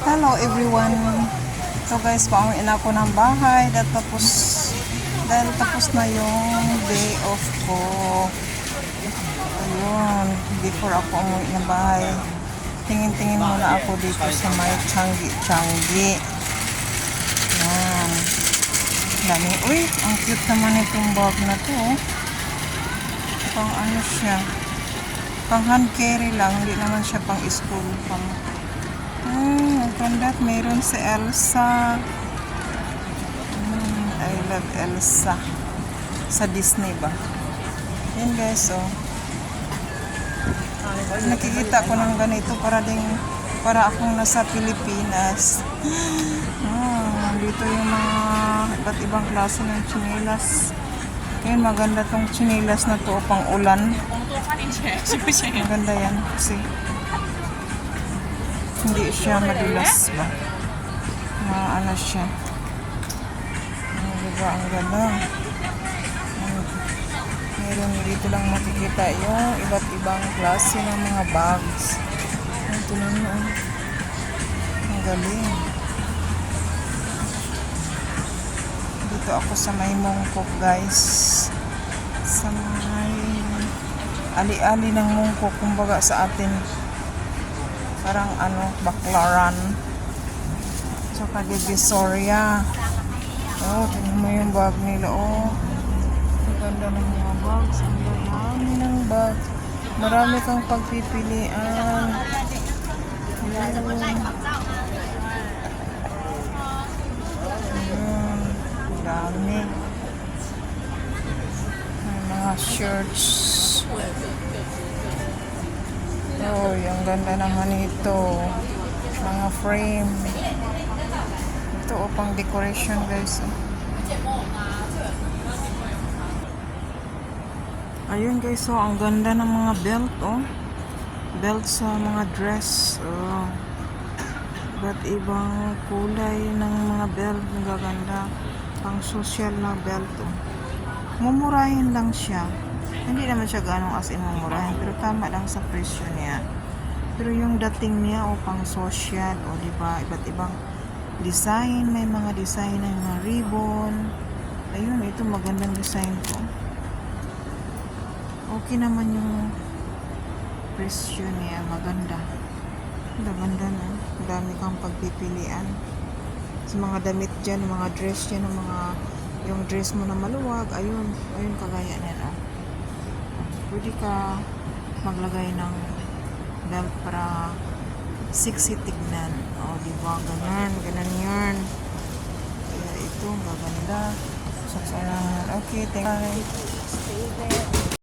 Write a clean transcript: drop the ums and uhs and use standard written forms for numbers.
Hello everyone. So guys, pauwiin ako ng bahay dahil tapos na yung day off ko. Ayun, before ako umuwi ng bahay, tingin-tingin muna ako dito sa may Changi. Yan. Dami. Uy, ang cute naman itong bag na to. Pang ano siya, pang hand carry lang, hindi naman siya pang school, pang ang ganda. Mayroon si Elsa. I love Elsa sa Disney ba. Yan guys, oh. Nakikita ko ng ganito para akong nasa Pilipinas. Dito yung mga iba't ibang klase ng tsinelas. Ayun, maganda tong tsinelas na to, pang ulan. Maganda yan kasi hindi siya madulas ba. Ano siya. Diba, ang ganda. Meron dito lang makikita yung iba't ibang klase ng mga bags. Ito naman. Ang galing. Dito ako sa may Mongkok guys. Sa may ali-ali ng Mongkok, kumbaga sa atin. Parang ano, Baklaran. So, Divisoria. Oh, tingnan mo yung bag nila. Oh, ang ganda ng mga bags. Ang dami ng bags. Marami kang pagpipilian. Dami. May mga shirts. Oh, yung ganda naman ito. Mga frame. Ito, oh, pang decoration guys. Ayun guys, oh, ang ganda ng mga belt, oh. Belt sa mga dress. Oh. Ba't ibang kulay ng mga belt. Ang gaganda. Pang social na belt, oh. Mumurahin lang siya. Hindi naman siya ganong as in mumurahin, pero tama lang sa presyo niya. Pero yung dating niya, o pang social, o diba, iba't ibang design, may mga design ng mga ribbon. Ayun, ito magandang design ko. Okay naman yung presyo niya, maganda. Maganda na, dami kang pagpipilian. Sa mga damit dyan, mga dress dyan, yung dress mo na maluwag, ayun kagaya niyan, oh. Pwede ka maglagay ng belt para sexy tignan. O, diba? Ganun yan. Kaya ito, maganda. Okay, thank you.